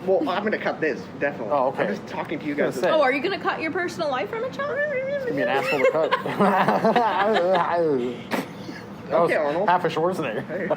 Well, I'm going to cut this, definitely. Oh, okay. I'm just talking to you guys. Oh, are you going to cut your personal life from it, Sean? It's gonna be an asshole to cut. Okay, Arnold. Half a Schwarzenegger. Hey.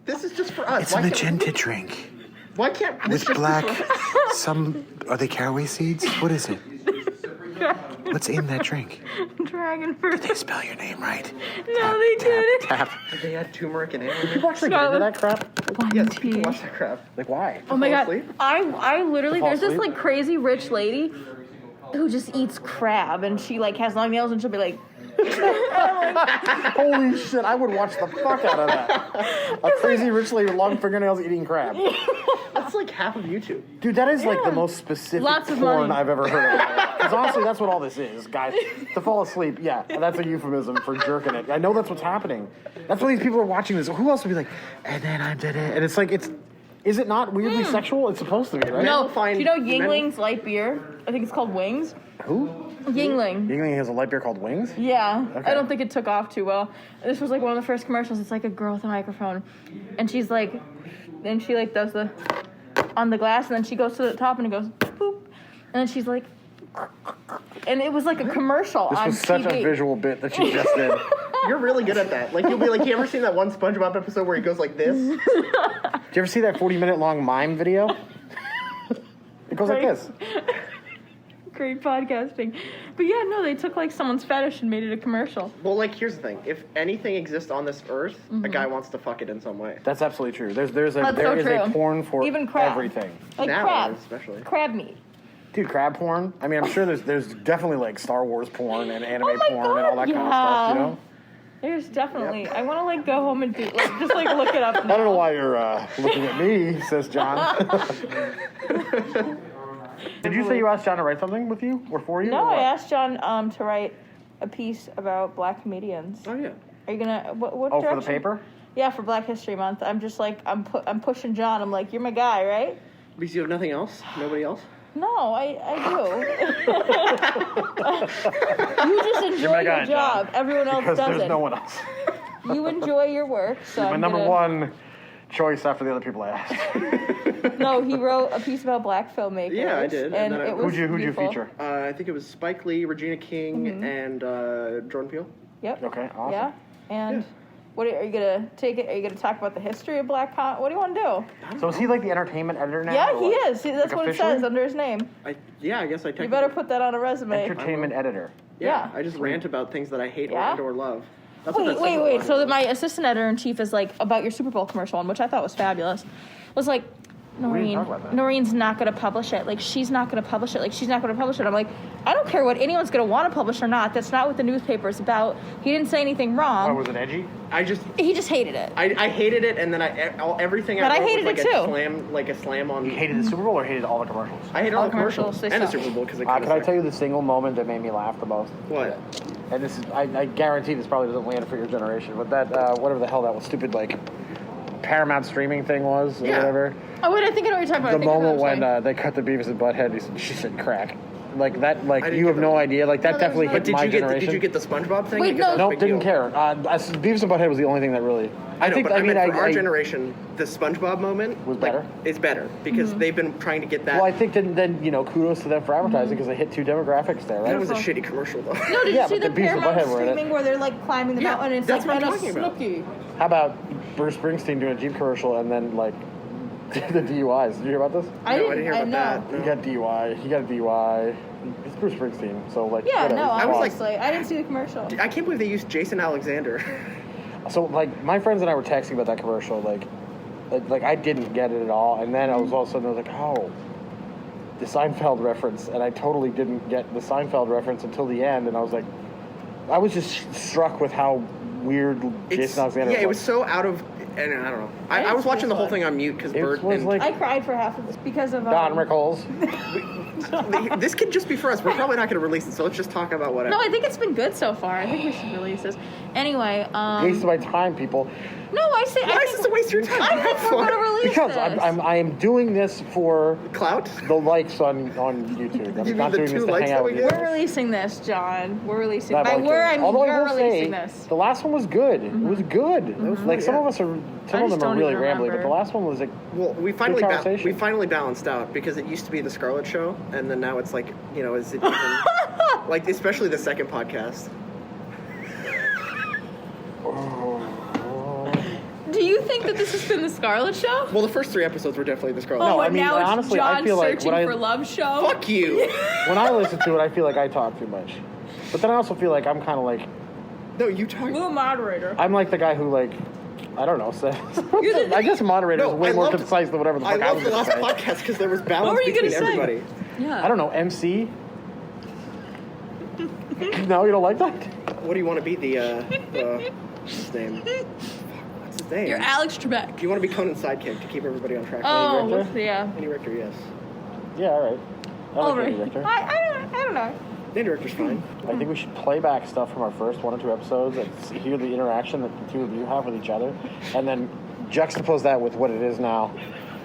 This is just for us. It's a magenta drink Why can't this with just black. be for us? Are they caraway seeds? What is it? What's in that drink? Dragon fruit. Did they spell your name right? No, they didn't. Tap. Did they add turmeric and alien? People actually get into that crap? Yes, people watch that crap. Like, why? Oh my fall god. asleep? I literally, fall there's this asleep? like crazy rich lady who just eats crab and she like has long nails and she'll be like, Holy shit, I would watch the fuck out of that. A crazy rich lady with long fingernails eating crab. That's like half of YouTube. Dude, that is like the most specific Lots of porn money. I've ever heard of. Because honestly, that's what all this is, guys. To fall asleep, yeah, that's a euphemism for jerking it. I know that's what's happening. That's why these people are watching this. Who else would be like, and then I did it. And it's like, is it not weirdly sexual? It's supposed to be, right? no, find do you know men- Yingling's light beer? I think it's called Wings. Who? Yingling. Yingling has a light beer called Wings? Yeah, Okay. I don't think it took off too well. This was like one of the first commercials. It's like a girl with a microphone, and she's like, then she like does the on the glass, and then she goes to the top and it goes boop, and then she's like, and it was like a commercial This on was such TV. a visual bit that you just did. You're really good at that. Like, you'll be like, you ever seen that one SpongeBob episode where he goes like this? Did you ever see that 40-minute long mime video? It goes like this. Great podcasting, but yeah, no, they took like someone's fetish and made it a commercial. Well, like, here's the thing. If anything exists on this earth, a guy wants to fuck it in some way. That's absolutely true. There is That's so a true. porn for Even crab. everything. Like Now, crab, especially. crab meat. Dude, crab porn. I mean, I'm sure there's definitely like Star Wars porn and anime Oh my porn and all that God, kind of stuff, you yeah. know? There's definitely. I want to like go home and do like just like look it up. I don't know why you're looking at me, says John. Did you say you asked John to write something with you or for you? No, or what? I asked John to write a piece about Black comedians. Oh, yeah. Are you gonna what Oh, for direction? the paper? Yeah, for Black History Month. I'm just like I'm pushing John. I'm like, you're my guy, right? Because you have nothing else? Nobody else? No, I do. You just enjoy my your guy, job. John. Everyone else Because doesn't. there's no one else. You enjoy your work, so My I'm number gonna... one choice after the other people I asked. No, he wrote a piece about Black filmmakers. Yeah, I did, And and then it I- was Who'd you beautiful. feature? I think it was Spike Lee, Regina King, and Jordan Peele. Yep. Okay, awesome. Yeah, and Yeah. what are you gonna take it? Are you gonna talk about the history of Black Con? What do you want to do? So is he like the entertainment editor now? Yeah, or he what? is. That's Like what it officially? says under his name. I guess I technically... You better put that on a resume. Entertainment editor. Yeah, Yeah. I just rant about things that I hate Yeah? or love. That's what Wait, that wait, second wait. line So that was. my assistant editor-in-chief is like about your Super Bowl commercial one, which I thought was fabulous. Was like, didn't talk about that. Noreen's not going to publish it. Like, she's not going to publish it. Like, she's not going to publish it. I'm like, I don't care what anyone's going to want to publish or not. That's not what the newspaper is about. He didn't say anything wrong. Oh, was it edgy? He just hated it. I hated it, and then everything But I I wrote hated was it like too. a slam on. You hated the Super Bowl or hated all the commercials? I hated all the commercials they and the suck. Super Bowl because it Can I tell you the single moment that made me laugh the most? What? And this is, I guarantee this probably doesn't land for your generation, but that, whatever the hell that was stupid, like, Paramount streaming thing was, or Yeah. whatever. Oh, wait, I think I know what you're talking about. The I think I know moment what when you're saying. they cut the Beavis and Butthead, she said crack. Like, that, like, didn't you get have no that. idea. Like, that No, there's definitely no- hit But did my you get generation. did you get the SpongeBob thing? Wait, Because that no. was a Nope, big didn't deal. care. Beavis and Butthead was the only thing that really... I know, but I mean, for our I- generation, the SpongeBob moment Was like, better? Is better because Mm-hmm. they've been trying to get that. Well, I think then kudos to them for advertising because they hit two demographics there, that right? was a shitty commercial though. No, did Yeah, you see but the the Beavis and Paramount Butthead were in it. streaming where they're like climbing the Yeah, mountain and it's that's like what I'm and a talking about. Snooki. How about Bruce Springsteen doing a Jeep commercial and then, like, the DUIs? Did you hear about this? I No, I didn't didn't hear about know. that. He No. got DUI. He got a DUI. It's Bruce Springsteen, so, like, Yeah, whatever. no, I was like- obviously. I didn't see the commercial. I can't believe they used Jason Alexander. So, like, my friends and I were texting about that commercial, like I didn't get it at all, and then I was all of a sudden, I was like, oh, the Seinfeld reference, and I totally didn't get the Seinfeld reference until the end, and I was like, I was just struck with how weird Jason Alexander was. Yeah, it was so out of. And I don't know. I was watching the whole thing on mute because It Bert was and like- I cried for half of this because of Don Rickles. This could just be for us. We're probably not going to release it, so let's just talk about whatever. No, I think it's been good so far. I think we should release this. Anyway, Waste of my time, people. No, I say. Why is this a waste of your time? I think we're gonna release Because this. I am doing this for Clout? the likes on YouTube. I'm You not mean the doing this 2 to likes hang that out we with you. get? We're releasing this, John. We're releasing. Not By like we're, it. I mean Although I you're will releasing say, this. the last one was good. It was good. Like some of us are, some of just them are don't really even rambly, but remember. the last one was like, Well, we finally conversation. balanced out because it used to be the Scarlet Show, and then now it's like, is it even, like, especially the second podcast. Do you think that this has been the Scarlet Show? Well, the first 3 episodes were definitely the Scarlet Oh, Show. I and mean, now it's honestly, I John feel like searching when I- for love show. Fuck you. when I listen to it, I feel like I talk too much. But then I also feel like I'm kind of like, No, you talk. New moderator. I'm like the guy who like, I don't know, says. You're the- I guess moderator No, is way I more loved- concise than whatever the I fuck I love was the going last to say. podcast because there was balance were you between gonna say? everybody. Yeah. I don't know, MC? No, you don't like that? What do you want to be? What's his name? What's his name? You're Alex Trebek. You want to be Conan's sidekick to keep everybody on track. Oh, Richter? yeah. Andy Richter, yes. Yeah, all right. I All like right. Andy Richter. I don't know. Andy Richter's fine. I think we should play back stuff from our first 1 or 2 episodes and hear the interaction that the 2 of you have with each other, and then juxtapose that with what it is now.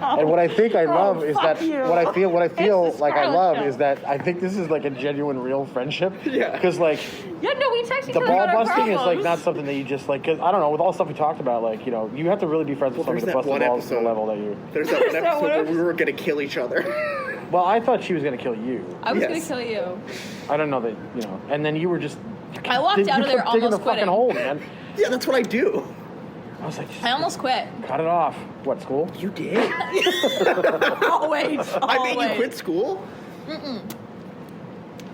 And what I think I love is that fuck you. what I feel It's the like I Scarlet love Show. is that I think this is like a genuine real friendship. Yeah. Because like Yeah, no, we text each the other ball about our busting is like problems. not something that you just like. Cause I don't know, with all the stuff we talked about, like you have to really be friends with Well, somebody to there's bust that the one balls to the episode. level that you. There's that one That episode one where we were going to kill each other. Well, I thought she was gonna kill you. I was Yes. gonna kill you. I don't know that and then you were just. I walked out of there kept digging almost the fucking quitting. hole, man. Yeah, that's what I do. I was like, just I almost quit. cut it off. What, school? You did? Always. I made you quit school?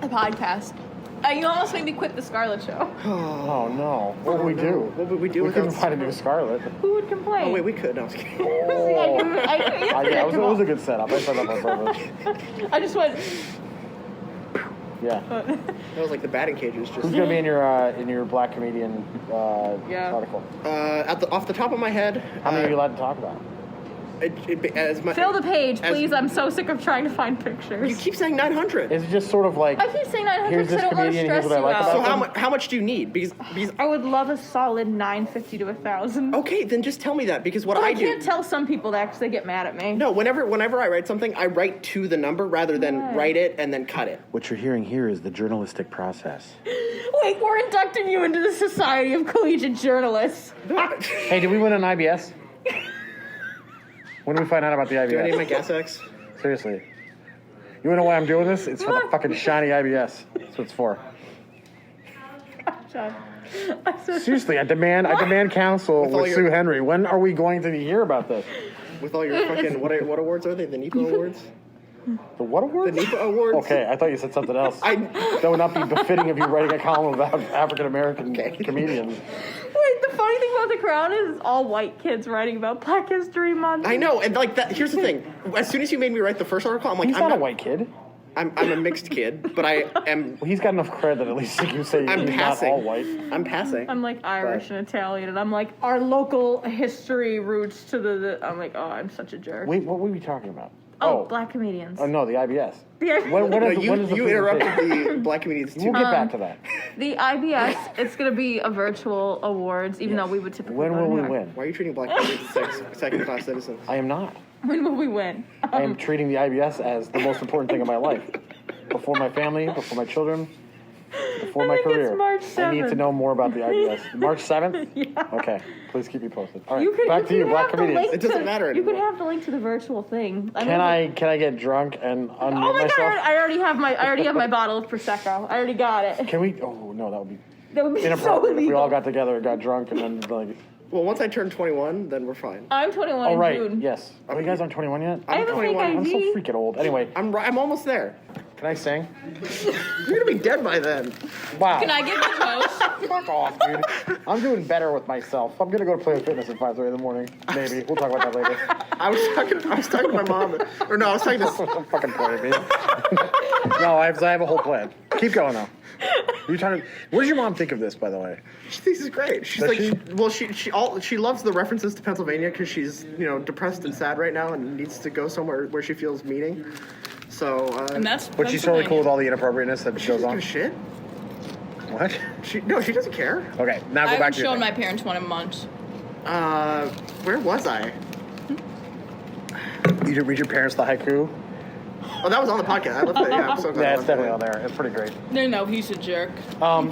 A podcast. You almost made me quit the Scarlet Show. Oh no! What would we do? What would we do We couldn't without find a new Scarlet. Who would complain? Oh, wait, we could. No, I was kidding. Oh. I Yeah, it was a good setup. I set up on purpose. I just went. Yeah. That was like the batting cages. Just Who's gonna be in your Black Comedian Yeah. article? off the top of my head. How many are you allowed to talk about? Fill the page, as- please. I'm so sick of trying to find pictures. You keep saying 900. Is it just sort of like I keep saying 900 Here's because I this don't want to comedian, stress here's what I you like out. about So them? how much do you need? Because I would love a solid 950 to 1,000. okay, then just tell me that because what But I I do. can't tell some people that because they get mad at me. No, whenever I write something, I write to the number rather than Right. write it and then cut it. What you're hearing here is the journalistic process. Wait, we're inducting you into the Society of Collegiate Journalists. Hey, did we win an IBS? When did we find out about the Do I need IBS? my gas X? Seriously. You wanna know why I'm doing this? It's for the fucking shiny IBS. That's what it's for. John, I'm so Seriously, I demand counsel all with your- Sue Henry. When are we going to hear about this? With all your fucking what awards are they? The NEPA awards? The what The awards? NEPA awards? Okay, I thought you said something else. I That would not be befitting of you writing a column about African American comedians. Wait, the funny thing about The Crown is it's all white kids writing about Black History Month. know, and like that. Here's the thing: as soon as you made me write the first article, I'm like, He's I'm not a white kid. I'm a mixed kid, but I am. Well, he's got enough cred that at least you can say I'm he's passing. not all white. I'm passing. I'm like Irish But- and Italian, and I'm like our local history roots to the. I'm like, oh, I'm such a jerk. Wait, what were we talking about? Oh, Black comedians. Oh, no, the IBS. The, When No, is you the interrupted the black comedians We'll too. get back to that. the IBS, it's going to be a virtual awards, even though we would typically. When go will to we New York. win? Why are you treating black comedians as second-class citizens? I am not. When will we win? I am treating the IBS as the most important thing in my life. Before my family, before my children, before I my think it's career. March I need to 7th. know more about the IBS. March 7th? Yeah. Okay, please keep me posted. All right, You could, back to you, Black have the link comedians. It doesn't to- matter You could anymore. have the link to the virtual thing. Can I get drunk and unmute Oh my myself? god! I already have my bottle of prosecco. I already got it. Can we? Oh no, that would be That would be so inappropriate. If we illegal. all got together and got drunk and then like. Well, once I turn 21, then we're fine. I'm 21 Oh in right, June. yes. Are you guys on 21 yet? I have a fake 21. ID. I'm so freaking old. Anyway, I'm almost there. can I sing? You're gonna be dead by then. Wow. Can I get the toast? Fuck off, dude. I'm doing better with myself. I'm gonna go to Planet Fitness at 5:30 in the morning. Maybe. We'll talk about that later. I was talking to my mom, or no, I was talking to. Don't fucking point at me. No, I have a whole plan. Keep going though. You're trying to. What does your mom think of this, by the way? She thinks it's great. She's Does like, she? she loves the references to Pennsylvania because she's depressed and sad right now and needs to go somewhere where she feels meaning. So, And that's But she's totally cool with all the inappropriateness that she goes doesn't on. give a shit. What? She doesn't care. Okay, now I go back haven't to your shown thing. my parents one in months. Where was I? You did read your parents the haiku? Oh, that was on the podcast. I left it. Yeah, I'm so glad. Yeah, I it's left definitely it. on there. It's pretty great. No, he's a jerk. No.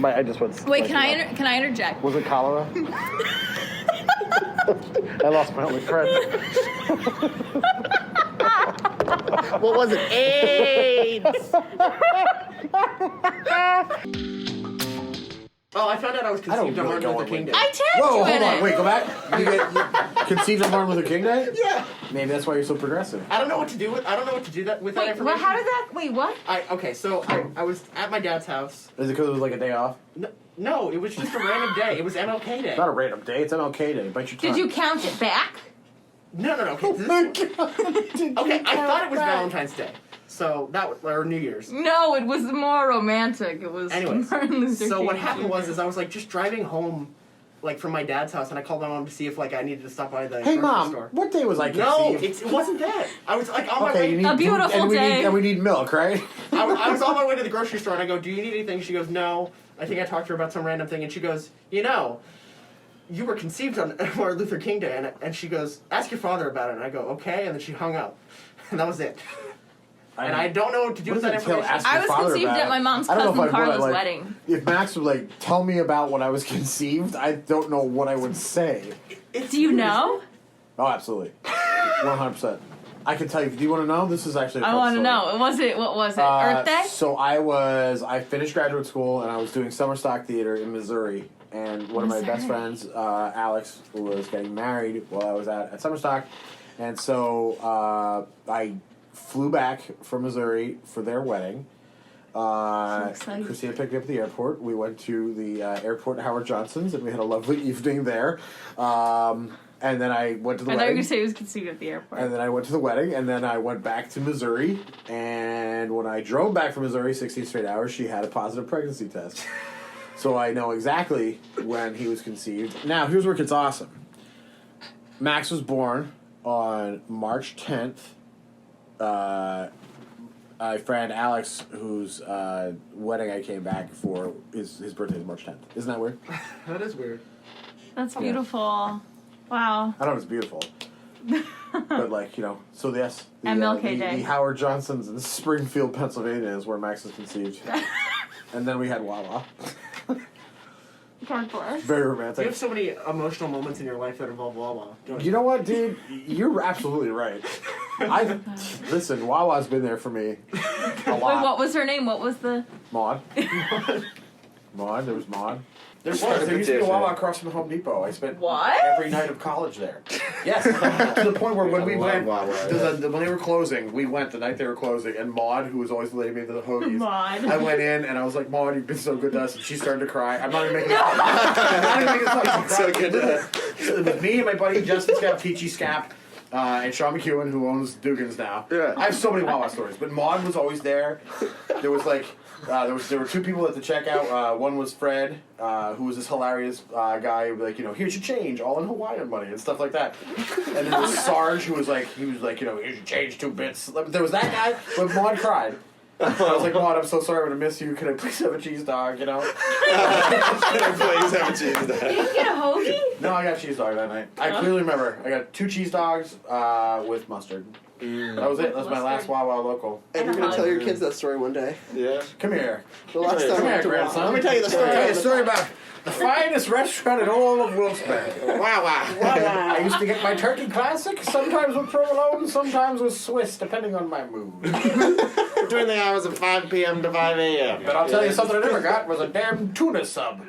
I just went. Wait, like, can I interject? Was it cholera? I lost my only friend. What was it? AIDS. Oh, I found out I was conceived on Martin Luther King Day. I tagged Whoa, you hold in on. it. Wait, go back. You conceived on Martin Luther King Day? Yeah. Maybe that's why you're so progressive. I don't know what to do with that Wait, information. how did that? Wait, what? So I was at my dad's house. Is it because it was like a day off? No, it was just a random day. It was MLK Day. It's not a random day. It's MLK Day. Bite your tongue. Did you count it back? No. Okay, okay, I thought it was Valentine's Day. So or New Year's. No, it was more romantic. It was Anyways, Martin Luther so King. what happened was I was like just driving home, like from my dad's house, and I called my mom to see if like I needed to stop by the Hey, grocery Mom, store. what day was I No, conceived? it wasn't that. I was like on my Okay, way. you need A beautiful and day. And we need milk, right? I was on my way to the grocery store, and I go, "Do you need anything?" She goes, "No." I think I talked to her about some random thing, and she goes, you were conceived on Martin Luther King Day, and she goes, "Ask your father about it." And I go, "Okay," and then she hung up, and that was it. And I don't know what to do with that information. I was conceived at my mom's cousin Carla's wedding. If Max would like tell me about when I was conceived, I don't know what I would say. Do you know? Oh, absolutely, 100%. I can tell you. Do you want to know? This is actually. I want to know. What was it? Earth Day? So I finished graduate school and I was doing summer stock theater in Missouri. And one of my best friends, Alex, was getting married while I was at summer stock. And so I flew back from Missouri for their wedding. Christina picked me up at the airport. We went to the airport at Howard Johnson's and we had a lovely evening there. And then I went to the wedding. I thought you were going to say he was conceived at the airport. And then I went to the wedding, and then I went back to Missouri. And when I drove back from Missouri 16 straight hours, she had a positive pregnancy test. So I know exactly when he was conceived. Now, here's where it gets awesome. Max was born on March 10th. My friend Alex, whose wedding I came back for, his birthday is March 10th. Isn't that weird? That is weird. That's beautiful. Wow. I don't know if it's beautiful. But, like, so yes. MLK Day. The Howard Johnson's in Springfield, Pennsylvania is where Max was conceived. And then we had Wawa. God bless. Very You romantic. have so many emotional moments in your life that involve Wawa. Don't You know what, dude? You're absolutely right. Listen, Wawa's been there for me a lot. Wait, what was her name? What was the... Maude. There was Maude. There Start a used to be a petition. Wawa across from Home Depot. I spent What? every night of college there. Yes, to the point where when we I love went, Wawa, when they were closing, we went the night they were closing, and Maude, who was always the lady who made the hoagies, Maude. I went in and I was like, Maude, you've been so good to us, and she started to cry. I'm not even making it up. I'm not even making it up. So good to us. It was me and my buddy Justin Scap, Peachy Scap, and Sean McEwen, who owns Dugan's now. Yeah. I have so many Wawa stories, but Maude was always there. There was like, there were two people at the checkout. One was Fred, who was this hilarious guy, who like, here's your change, all in Hawaiian money and stuff like that. And then there was Sarge, who was like, here's your change 2 bits. There was that guy, but Maude cried. I was like, Maude, I'm so sorry, I'm gonna miss you. Can I please have a cheese dog? Can I please have a cheese You dog? didn't get a hoagie? No, I got cheese dog that night. I clearly remember. I got 2 cheese dogs with mustard. That was it. That was my last Wawa local. And you're gonna tell your kids that story one day. Yeah. Come here. The last time Come I here, went to Wawa. grandson. Let me tell you the story. I'll tell you a story about the finest restaurant in all of Wilkes-Barre. Wawa. I used to get my turkey classic, sometimes with provolone, sometimes with Swiss, depending on my mood. Between the hours of 5 p.m. to 5 a.m. But I'll tell you something I never got was a damn tuna sub.